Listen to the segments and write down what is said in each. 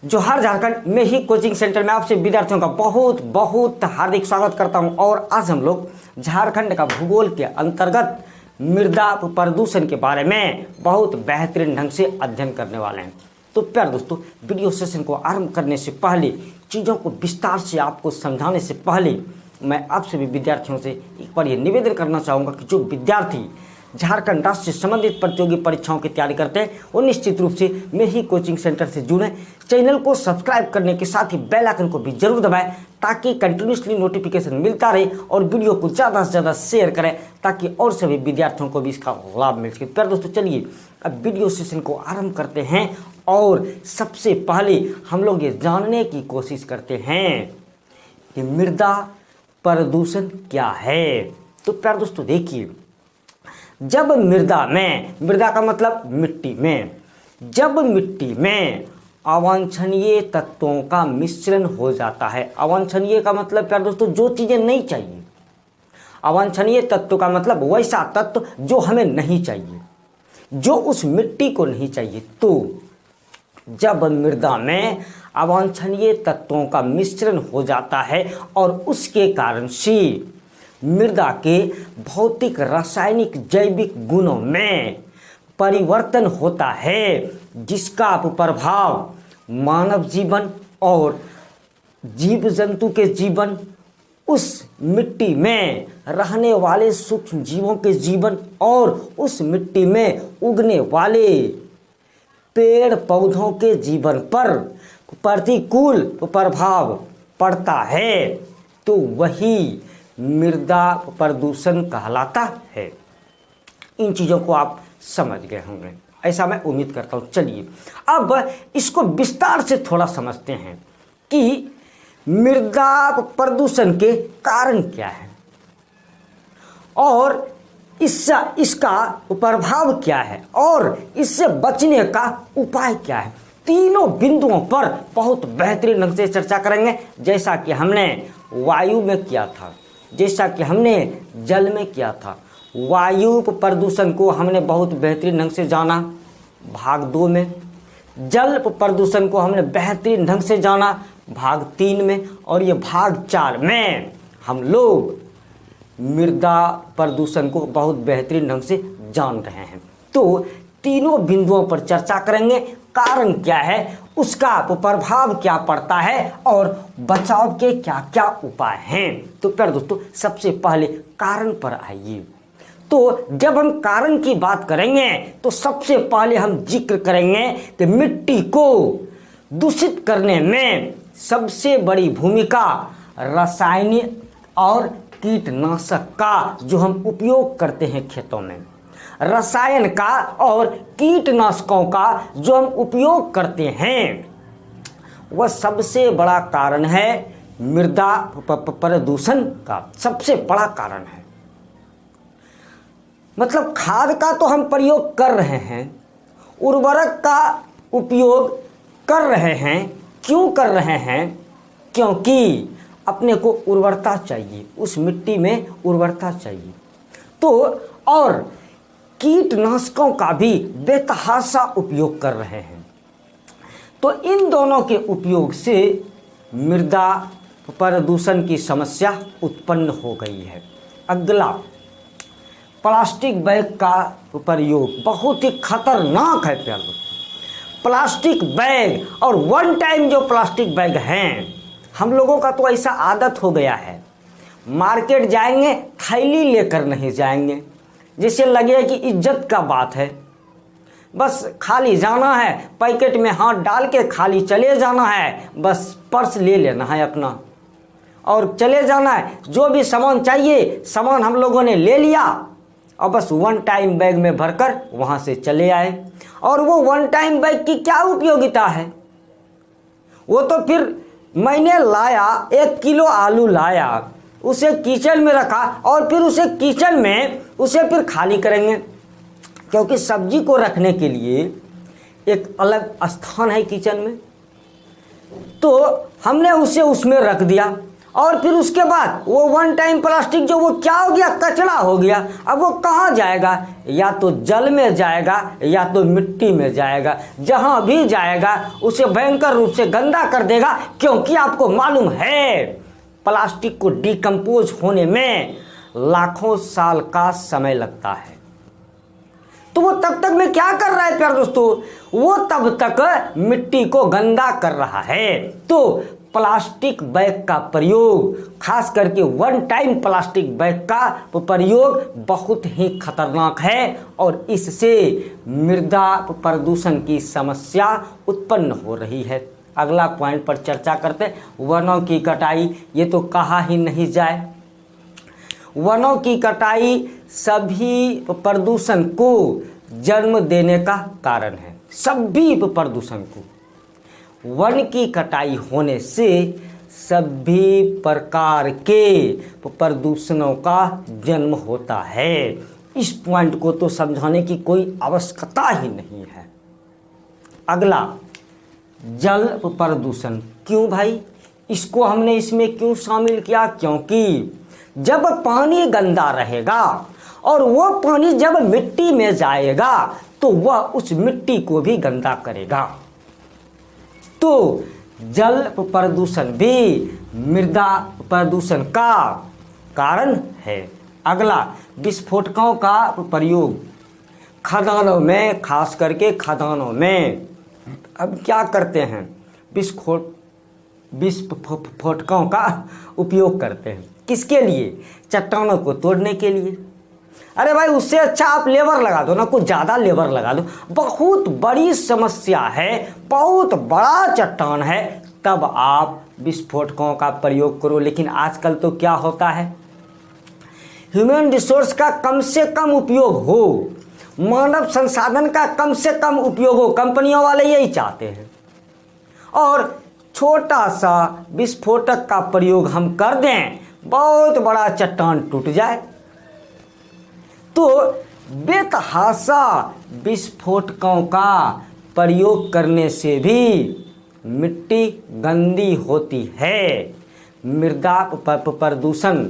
जोहार झारखंड में ही coaching centre में आपसे विद्यार्थियों का बहुत बहुत हार्दिक स्वागत करता हूं। और आज हम लोग झारखंड का भूगोल के अंतर्गत मृदा प्रदूषण के बारे में बहुत बेहतरीन ढंग से अध्ययन करने वाले हैं। तो प्यारे दोस्तों, वीडियो सेशन को आरंभ करने से पहले, चीज़ों को विस्तार से आपको समझाने से पहले मैं आप सभी विद्यार्थियों से एक बार ये निवेदन करना चाहूँगा कि जो विद्यार्थी झारखंड राज्य से संबंधित प्रतियोगी परीक्षाओं की तैयारी करते हैं वो निश्चित रूप से मेरी कोचिंग सेंटर से जुड़ें। चैनल को सब्सक्राइब करने के साथ ही बेल आइकन को भी जरूर दबाएं ताकि कंटिन्यूसली नोटिफिकेशन मिलता रहे, और वीडियो को ज़्यादा से ज़्यादा शेयर करें ताकि और सभी विद्यार्थियों को भी इसका लाभ मिल सके। प्यारे दोस्तों, चलिए अब वीडियो सेशन को आरंभ करते हैं। और सबसे पहले हम लोग ये जानने की कोशिश करते हैं कि मृदा प्रदूषण क्या है। तो प्यारे दोस्तों देखिए, जब मृदा का मतलब मिट्टी में, जब मिट्टी में अवांछनीय तत्वों का मिश्रण हो जाता है। अवांछनीय का मतलब प्यारे दोस्तों जो चीज़ें नहीं चाहिए। अवांछनीय तत्व का मतलब वैसा तत्व जो हमें नहीं चाहिए, जो उस मिट्टी को नहीं चाहिए। तो जब मृदा में अवांछनीय तत्वों का मिश्रण हो जाता है और उसके कारण से मृदा के भौतिक, रासायनिक, जैविक गुणों में परिवर्तन होता है, जिसका प्रभाव मानव जीवन और जीव जंतु के जीवन, उस मिट्टी में रहने वाले सूक्ष्म जीवों के जीवन और उस मिट्टी में उगने वाले पेड़ पौधों के जीवन पर प्रतिकूल प्रभाव पड़ता है। तो वही मृदा प्रदूषण कहलाता है। इन चीज़ों को आप समझ गए होंगे, ऐसा मैं उम्मीद करता हूँ। चलिए अब इसको विस्तार से थोड़ा समझते हैं कि मृदा प्रदूषण के कारण क्या है और इसका प्रभाव क्या है और इससे बचने का उपाय क्या है। तीनों बिंदुओं पर बहुत बेहतरीन ढंग से चर्चा करेंगे, जैसा कि हमने वायु में किया था, जैसा कि हमने जल में किया था। वायु प्रदूषण को हमने बहुत बेहतरीन ढंग से जाना भाग 2 में, जल प्रदूषण को हमने बेहतरीन ढंग से जाना भाग 3 में, और ये भाग 4 में हम लोग मृदा प्रदूषण को बहुत बेहतरीन ढंग से जान रहे हैं। तो तीनों बिंदुओं पर चर्चा करेंगे, कारण क्या है, उसका प्रभाव क्या पड़ता है और बचाव के क्या क्या उपाय हैं। तो प्यारे दोस्तों, सबसे पहले कारण पर आइए। तो जब हम कारण की बात करेंगे तो सबसे पहले हम जिक्र करेंगे कि मिट्टी को दूषित करने में सबसे बड़ी भूमिका रासायनिक और कीटनाशक का जो हम उपयोग करते हैं खेतों में, रसायन का और कीटनाशकों का जो हम उपयोग करते हैं, वह सबसे बड़ा कारण है मृदा प्रदूषण का। सबसे बड़ा कारण है, मतलब खाद का तो हम प्रयोग कर रहे हैं, उर्वरक का उपयोग कर रहे हैं। क्यों कर रहे हैं? क्योंकि अपने को उर्वरता चाहिए, उस मिट्टी में उर्वरता चाहिए। तो और कीटनाशकों का भी बेतहाशा उपयोग कर रहे हैं। तो इन दोनों के उपयोग से मृदा प्रदूषण की समस्या उत्पन्न हो गई है। अगला, प्लास्टिक बैग का प्रयोग बहुत ही खतरनाक है प्यारे दोस्तों। प्लास्टिक बैग और वन टाइम जो प्लास्टिक बैग हैं, हम लोगों का तो ऐसा आदत हो गया है, मार्केट जाएंगे थैली लेकर नहीं जाएंगे, जैसे लगे कि इज्जत का बात है। बस खाली जाना है, पैकेट में हाथ डाल के खाली चले जाना है, बस पर्स ले लेना है अपना और चले जाना है। जो भी सामान चाहिए सामान हम लोगों ने ले लिया और बस वन टाइम बैग में भरकर वहाँ से चले आए। और वो वन टाइम बैग की क्या उपयोगिता है? वो तो फिर मैंने लाया 1 किलो आलू लाया, उसे किचन में रखा और फिर उसे किचन में उसे फिर खाली करेंगे, क्योंकि सब्जी को रखने के लिए एक अलग स्थान है किचन में। तो हमने उसे उसमें रख दिया और फिर उसके बाद वो वन टाइम प्लास्टिक जो वो क्या हो गया, कचरा हो गया। अब वो कहाँ जाएगा, या तो जल में जाएगा या तो मिट्टी में जाएगा। जहां भी जाएगा उसे भयंकर रूप से गंदा कर देगा, क्योंकि आपको मालूम है प्लास्टिक को डिकम्पोज होने में लाखों साल का समय लगता है। तो वो तब तक में क्या कर रहा है प्यारे दोस्तों, वो तब तक मिट्टी को गंदा कर रहा है। तो प्लास्टिक बैग का प्रयोग, खास करके वन टाइम प्लास्टिक बैग का प्रयोग बहुत ही खतरनाक है और इससे मृदा प्रदूषण की समस्या उत्पन्न हो रही है। अगला पॉइंट पर चर्चा करते हैं, वनों की कटाई। ये तो कहा ही नहीं जाए, वनों की कटाई सभी प्रदूषण को जन्म देने का कारण है। सभी प्रदूषण को, वन की कटाई होने से सभी प्रकार के प्रदूषणों का जन्म होता है। इस पॉइंट को तो समझाने की कोई आवश्यकता ही नहीं है। अगला, जल प्रदूषण। क्यों भाई, इसको हमने इसमें क्यों शामिल किया, क्योंकि जब पानी गंदा रहेगा और वो पानी जब मिट्टी में जाएगा तो वह उस मिट्टी को भी गंदा करेगा। तो जल प्रदूषण भी मृदा प्रदूषण का कारण है। अगला, विस्फोटकों का प्रयोग खदानों में, खास करके खदानों में अब क्या करते हैं, विस्फोटकों का उपयोग करते हैं। किसके लिए, चट्टानों को तोड़ने के लिए। अरे भाई, उससे अच्छा आप लेबर लगा दो ना, कुछ ज़्यादा लेबर लगा दो। बहुत बड़ी समस्या है, बहुत बड़ा चट्टान है, तब आप विस्फोटकों का प्रयोग करो। लेकिन आजकल तो क्या होता है, ह्यूमन रिसोर्स का कम से कम उपयोग हो, मानव संसाधन का कम से कम उपयोग हो। कंपनियों वाले यही चाहते हैं, और छोटा सा विस्फोटक का प्रयोग हम कर दें, बहुत बड़ा चट्टान टूट जाए। तो बेतहाशा विस्फोटकों का प्रयोग करने से भी मिट्टी गंदी होती है, मृदा प्रदूषण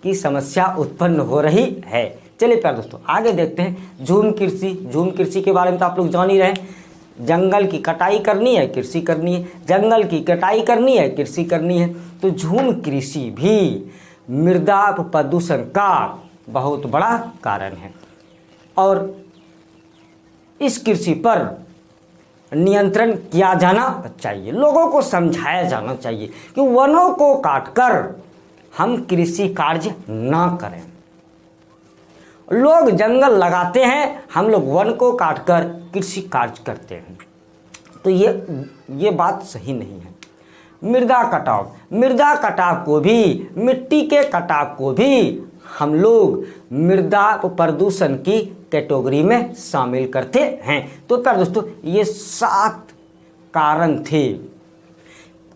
की समस्या उत्पन्न हो रही है। चलिए प्यारे दोस्तों, आगे देखते हैं झूम कृषि। झूम कृषि के बारे में तो आप लोग जान ही रहे हैं। जंगल की कटाई करनी है, कृषि करनी है, जंगल की कटाई करनी है, कृषि करनी है। तो झूम कृषि भी मृदा प्रदूषण का बहुत बड़ा कारण है, और इस कृषि पर नियंत्रण किया जाना चाहिए। लोगों को समझाया जाना चाहिए कि वनों को काटकर हम कृषि कार्य ना करें। लोग जंगल लगाते हैं, हम लोग वन को काटकर कृषि कार्य करते हैं। तो ये बात सही नहीं है। मृदा कटाव, मृदा कटाव को भी, मिट्टी के कटाव को भी हम लोग मृदा प्रदूषण की कैटेगरी में शामिल करते हैं। तो प्यारे दोस्तों, ये 7 कारण थे।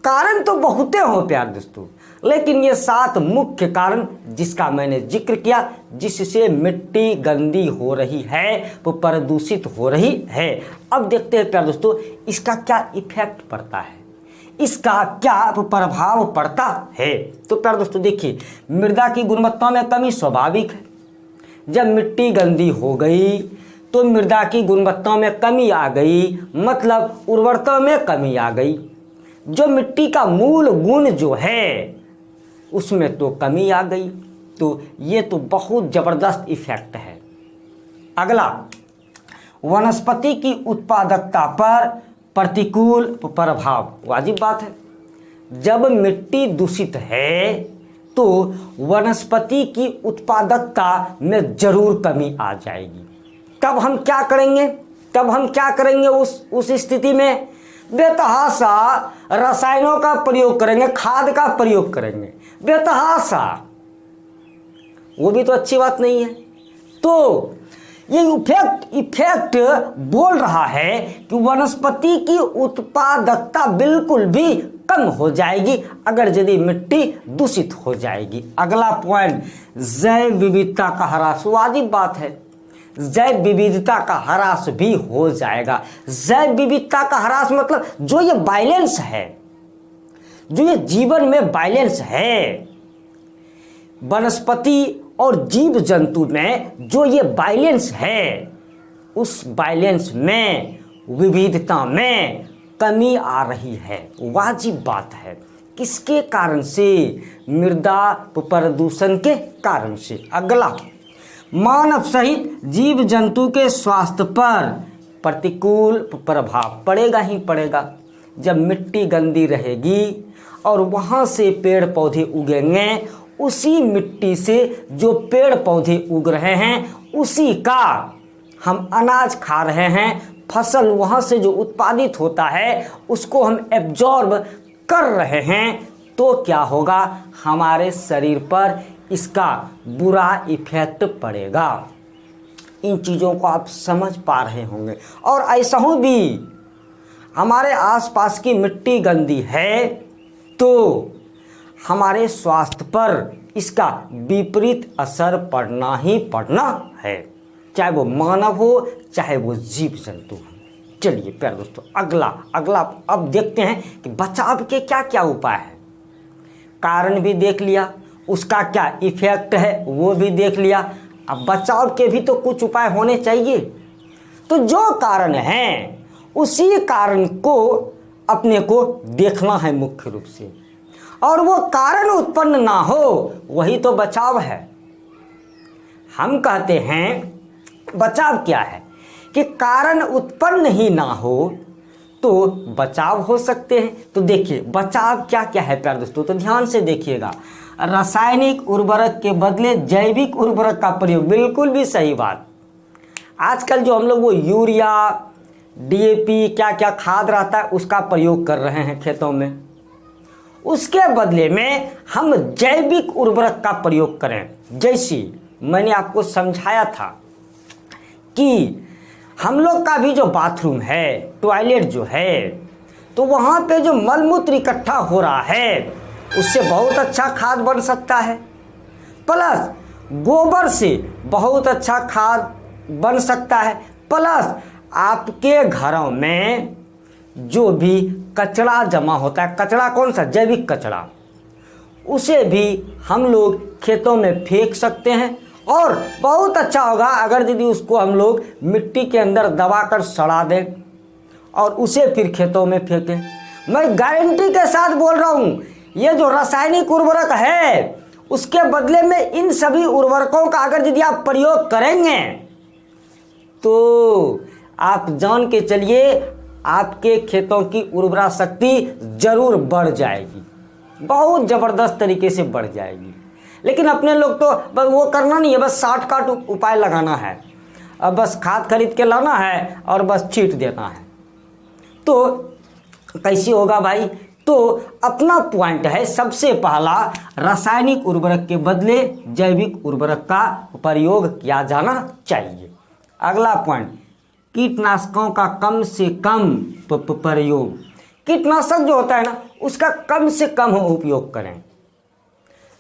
कारण तो बहुते हो प्यारे दोस्तों, लेकिन ये 7 मुख्य कारण जिसका मैंने जिक्र किया, जिससे मिट्टी गंदी हो रही है, प्रदूषित हो रही है। अब देखते हैं प्यारे दोस्तों, इसका क्या इफेक्ट पड़ता है, इसका क्या प्रभाव पड़ता है। तो प्यारे दोस्तों देखिए, मृदा की गुणवत्ता में कमी स्वाभाविक है। जब मिट्टी गंदी हो गई तो मृदा की गुणवत्ता में कमी आ गई, मतलब उर्वरता में कमी आ गई। जो मिट्टी का मूल गुण जो है उसमें तो कमी आ गई। तो ये तो बहुत जबरदस्त इफेक्ट है। अगला, वनस्पति की उत्पादकता पर प्रतिकूल प्रभाव। वाजिब बात है, जब मिट्टी दूषित है तो वनस्पति की उत्पादकता में जरूर कमी आ जाएगी। तब हम क्या करेंगे उस स्थिति में? बेतहाशा रसायनों का प्रयोग करेंगे, खाद का प्रयोग करेंगे, बेतहाशा। वो भी तो अच्छी बात नहीं है। तो ये इफेक्ट बोल रहा है कि वनस्पति की उत्पादकता बिल्कुल भी कम हो जाएगी अगर यदि मिट्टी दूषित हो जाएगी। अगला पॉइंट, जैव विविधता का ह्रास। वाजिब बात है, जैव विविधता का ह्रास भी हो जाएगा। जैव विविधता का ह्रास मतलब जो ये बैलेंस है, जो ये जीवन में बैलेंस है, वनस्पति और जीव जंतु में जो ये बैलेंस है, उस बैलेंस में, विविधता में कमी आ रही है। वाजिब बात है। किसके कारण से? मृदा प्रदूषण के कारण से। अगला, मानव सहित जीव जंतु के स्वास्थ्य पर प्रतिकूल प्रभाव पड़ेगा ही पड़ेगा। जब मिट्टी गंदी रहेगी और वहाँ से पेड़ पौधे उगेंगे, उसी मिट्टी से जो पेड़ पौधे उग रहे हैं उसी का हम अनाज खा रहे हैं, फसल वहाँ से जो उत्पादित होता है उसको हम एब्जॉर्ब कर रहे हैं, तो क्या होगा? हमारे शरीर पर इसका बुरा इफेक्ट पड़ेगा। इन चीज़ों को आप समझ पा रहे होंगे। और ऐसा ही भी हमारे आसपास की मिट्टी गंदी है तो हमारे स्वास्थ्य पर इसका विपरीत असर पड़ना ही पड़ना है, चाहे वो मानव हो चाहे वो जीव जंतु हो। चलिए प्यारे दोस्तों, अगला अब देखते हैं कि बचाव के क्या क्या उपाय हैं। कारण भी देख लिया, उसका क्या इफेक्ट है वो भी देख लिया। अब बचाव के भी तो कुछ उपाय होने चाहिए। तो जो कारण है उसी कारण को अपने को देखना है मुख्य रूप से, और वो कारण उत्पन्न ना हो, वही तो बचाव है। हम कहते हैं बचाव क्या है कि कारण उत्पन्न ही ना हो तो बचाव हो सकते हैं। तो देखिए बचाव क्या क्या है प्यारे दोस्तों, तो ध्यान से देखिएगा। रासायनिक उर्वरक के बदले जैविक उर्वरक का प्रयोग, बिल्कुल भी सही बात। आजकल जो हम लोग वो यूरिया, डीएपी, क्या क्या खाद रहता है उसका प्रयोग कर रहे हैं खेतों में, उसके बदले में हम जैविक उर्वरक का प्रयोग करें। जैसे मैंने आपको समझाया था कि हम लोग का भी जो बाथरूम है, टॉयलेट जो है, तो वहाँ पे जो मलमूत्र इकट्ठा हो रहा है उससे बहुत अच्छा खाद बन सकता है। प्लस गोबर से बहुत अच्छा खाद बन सकता है। प्लस आपके घरों में जो भी कचरा जमा होता है, कचरा कौन सा? जैविक कचरा, उसे भी हम लोग खेतों में फेंक सकते हैं। और बहुत अच्छा होगा अगर यदि उसको हम लोग मिट्टी के अंदर दबा कर सड़ा दें और उसे फिर खेतों में फेंकें। मैं गारंटी के साथ बोल रहा हूँ, ये जो रासायनिक उर्वरक है उसके बदले में इन सभी उर्वरकों का अगर यदि आप प्रयोग करेंगे तो आप जान के चलिए आपके खेतों की उर्वरा शक्ति जरूर बढ़ जाएगी, बहुत ज़बरदस्त तरीके से बढ़ जाएगी। लेकिन अपने लोग तो बस वो करना नहीं है, बस शॉर्टकट उपाय लगाना है। अब बस खाद खरीद के लाना है और बस छींट देना है। तो कैसे होगा भाई? तो अपना पॉइंट है, सबसे पहला रासायनिक उर्वरक के बदले जैविक उर्वरक का प्रयोग किया जाना चाहिए। अगला पॉइंट, कीटनाशकों का कम से कम प्रयोग। कीटनाशक जो होता है ना उसका कम से कम उपयोग करें,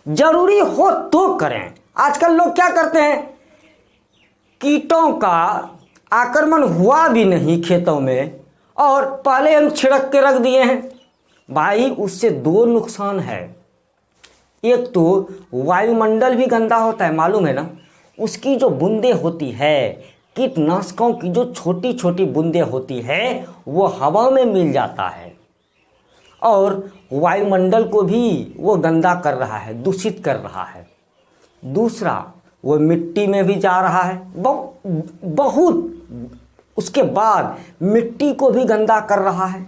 जरूरी हो तो करें। आजकल लोग क्या करते हैं, कीटों का आक्रमण हुआ भी नहीं खेतों में और पहले हम छिड़क के रख दिए हैं। भाई उससे दो नुकसान है। एक तो वायुमंडल भी गंदा होता है, मालूम है ना। उसकी जो बूंदें होती है, कीटनाशकों की जो छोटी छोटी बूंदें होती है वो हवा में मिल जाता है और वायुमंडल को भी वो गंदा कर रहा है, दूषित कर रहा है। दूसरा, वो मिट्टी में भी जा रहा है बहुत। उसके बाद मिट्टी को भी गंदा कर रहा है।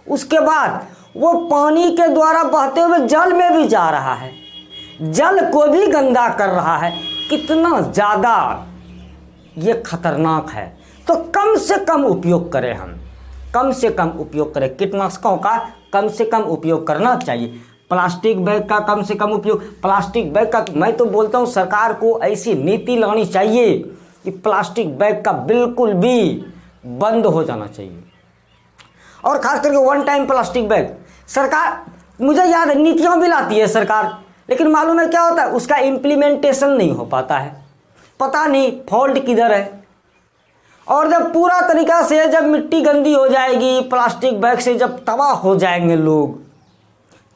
उसके बाद वो पानी के द्वारा बहते हुए जल में भी जा रहा है, जल को भी गंदा कर रहा है। कितना ज़्यादा ये खतरनाक है। तो कम से कम उपयोग करें, हम कम से कम उपयोग करें। कीटनाशकों का कम से कम उपयोग करना चाहिए। प्लास्टिक बैग का कम से कम उपयोग। प्लास्टिक बैग का मैं तो बोलता हूँ सरकार को ऐसी नीति लानी चाहिए कि प्लास्टिक बैग का बिल्कुल भी बंद हो जाना चाहिए। और खास करके वन टाइम प्लास्टिक बैग सरकार, मुझे याद है नीतियाँ भी लाती है सरकार, लेकिन मालूम है क्या होता है, उसका इम्प्लीमेंटेशन नहीं हो पाता है। पता नहीं फॉल्ट किधर है। और जब पूरा तरीका से जब मिट्टी गंदी हो जाएगी, प्लास्टिक बैग से जब तबाह हो जाएंगे लोग,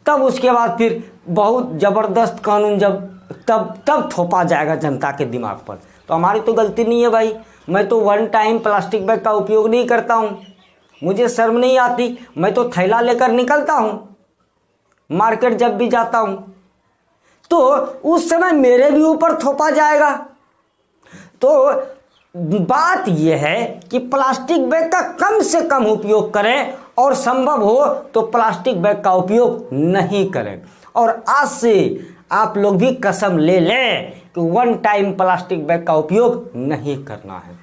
तब उसके बाद फिर बहुत ज़बरदस्त कानून जब तब थोपा जाएगा जनता के दिमाग पर। तो हमारी तो गलती नहीं है भाई, मैं तो वन टाइम प्लास्टिक बैग का उपयोग नहीं करता हूँ, मुझे शर्म नहीं आती, मैं तो थैला लेकर निकलता हूँ मार्केट जब भी जाता हूँ, तो उस समय मेरे भी ऊपर थोपा जाएगा। तो बात यह है कि प्लास्टिक बैग का कम से कम उपयोग करें और संभव हो तो प्लास्टिक बैग का उपयोग नहीं करें। और आज से आप लोग भी कसम ले लें कि वन टाइम प्लास्टिक बैग का उपयोग नहीं करना है।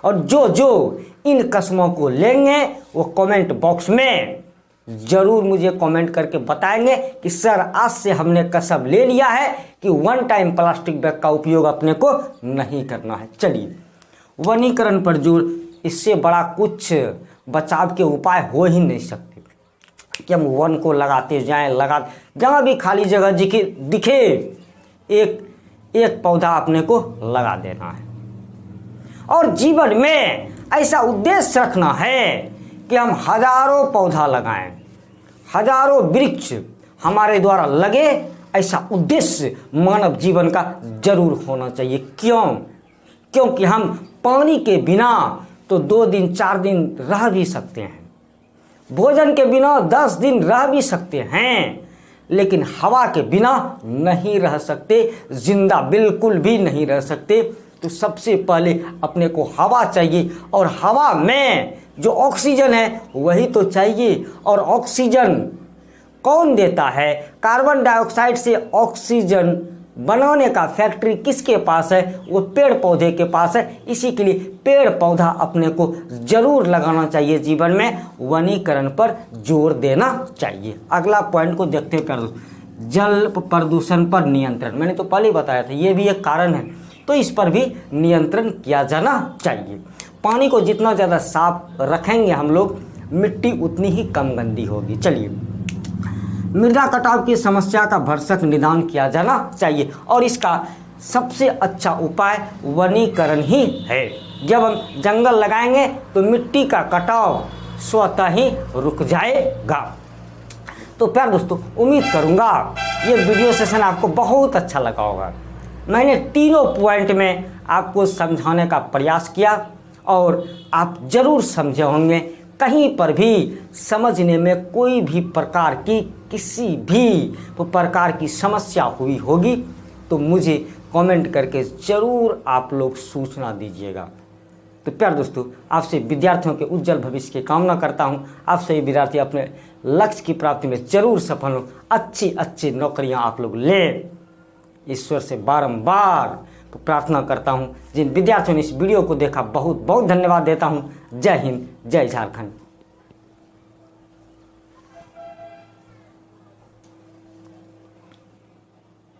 और जो जो इन कसमों को लेंगे वो कमेंट बॉक्स में जरूर मुझे कमेंट करके बताएंगे कि सर आज से हमने कसम ले लिया है कि वन टाइम प्लास्टिक बैग का उपयोग अपने को नहीं करना है। चलिए, वनीकरण पर जोर, इससे बड़ा कुछ बचाव के उपाय हो ही नहीं सकते कि हम वन को लगाते जाएं, जहाँ भी खाली जगह दिखे एक पौधा अपने को लगा देना है। और जीवन में ऐसा उद्देश्य रखना है कि हम हजारों पौधा लगाएं, हजारों वृक्ष हमारे द्वारा लगे, ऐसा उद्देश्य मानव जीवन का जरूर होना चाहिए। क्योंकि हम पानी के बिना तो 2 दिन 4 दिन रह भी सकते हैं, भोजन के बिना 10 दिन रह भी सकते हैं, लेकिन हवा के बिना नहीं रह सकते, जिंदा बिल्कुल भी नहीं रह सकते। तो सबसे पहले अपने को हवा चाहिए, और हवा में जो ऑक्सीजन है वही तो चाहिए। और ऑक्सीजन कौन देता है? कार्बन डाइऑक्साइड से ऑक्सीजन बनाने का फैक्ट्री किसके पास है? वो पेड़ पौधे के पास है। इसी के लिए पेड़ पौधा अपने को जरूर लगाना चाहिए, जीवन में वनीकरण पर जोर देना चाहिए। अगला पॉइंट को देखते हैं, जल प्रदूषण पर नियंत्रण। मैंने तो पहले ही बताया था, ये भी एक कारण है, तो इस पर भी नियंत्रण किया जाना चाहिए। पानी को जितना ज़्यादा साफ रखेंगे हम लोग, मिट्टी उतनी ही कम गंदी होगी। चलिए, मृदा कटाव की समस्या का भरसक निदान किया जाना चाहिए, और इसका सबसे अच्छा उपाय वनीकरण ही है। जब हम जंगल लगाएंगे तो मिट्टी का कटाव स्वतः ही रुक जाएगा। तो प्यार दोस्तों, उम्मीद करूंगा ये वीडियो सेशन आपको बहुत अच्छा लगा होगा। मैंने तीनों पॉइंट में आपको समझाने का प्रयास किया और आप जरूर समझे होंगे। कहीं पर भी समझने में कोई भी प्रकार की किसी भी प्रकार की समस्या हुई होगी तो मुझे कमेंट करके ज़रूर आप लोग सूचना दीजिएगा। तो प्यार दोस्तों, आपसे विद्यार्थियों के उज्जवल भविष्य की कामना करता हूं। आप सभी विद्यार्थी अपने लक्ष्य की प्राप्ति में जरूर सफल हो, अच्छी नौकरियां आप लोग लें। ईश्वर से बारंबार प्रार्थना करता हूं। जिन विद्यार्थियों ने इस वीडियो को देखा, बहुत बहुत धन्यवाद देता हूं। जय हिंद, जय झारखंड।